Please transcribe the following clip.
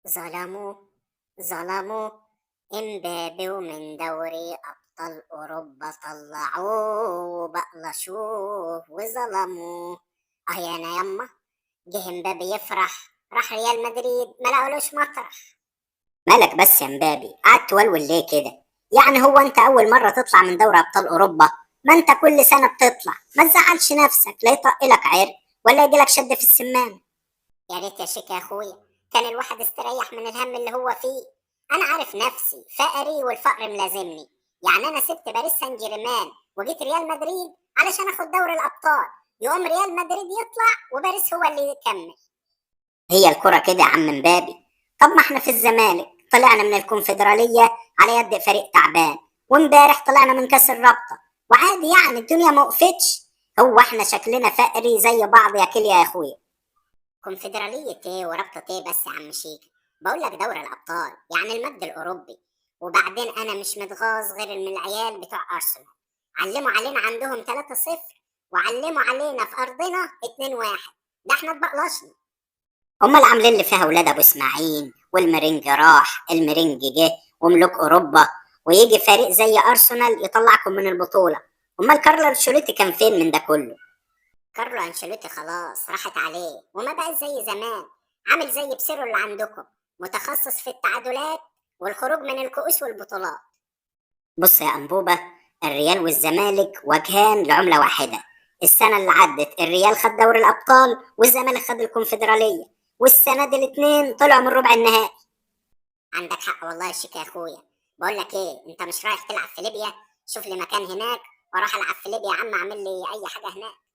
ظلموا ظلموا امبابي، ومن دوري أبطال أوروبا طلعوه وبقلشوه وظلموه. اه يا انا يما، جه امبابي يفرح راح ريال مدريد ما لقولوش مطرح. مالك بس يا مبابي قعدت تولول ليه كده؟ يعني هو انت اول مرة تطلع من دوري ابطال اوروبا؟ ما انت كل سنة بتطلع، ما تزعلش نفسك لا يطقلك عرق ولا يجيلك شد في السمان. يا ريت يا شيخ يا اخويا كان الواحد استريح من الهم اللي هو فيه. انا عارف نفسي فقري والفقر ملازمني. يعني انا سبت باريس سان جيرمان وجيت ريال مدريد علشان اخد دوري الابطال، يقوم ريال مدريد يطلع وباريس هو اللي يكمل. هي الكرة كده يا عم مبابي. طب ما احنا في الزمالك طلعنا من الكونفدرالية على يد فريق تعبان، وامبارح طلعنا من كاس الرابطة، وعادي يعني الدنيا ما وقفتش. هو احنا شكلنا فقري زي بعض يا كليا يا اخويا؟ كونفدرالية ايه ورابطة ايه بس يا عم شيك؟ بقول لك دوري الابطال يعني المجد الاوروبي. وبعدين انا مش متغاظ غير من العيال بتوع ارسنال، علموا علينا عندهم 3-0 وعلموا علينا في ارضنا 2-1. ده احنا اتبقلشنا. امال عاملين اللي فيها ولاد ابو اسماعيل، والمرنج راح المرنج جه وملوك اوروبا، ويجي فريق زي ارسنال يطلعكم من البطولة. امال كارلو انشيلوتي كان فين من ده كله؟ كارلو انشيلوتي خلاص راحت عليه وما بقى زي زمان، عامل زي بسيرو اللي عندكم، متخصص في التعادلات والخروج من الكؤوس والبطولات. بص يا أنبوبة، الريال والزمالك وجهان لعملة واحدة. السنة اللي عدت الريال خد دوري الأبطال والزمالك خد الكونفدرالية، والسنة دي الاتنين طلعوا من ربع النهائي. عندك حق والله يا شيك يا أخويا. بقول لك إيه، أنت مش رايح تلعب في ليبيا؟ شوف لي مكان هناك وأروح ألعب في ليبيا يا عم، أعمل لي أي حاجة هناك.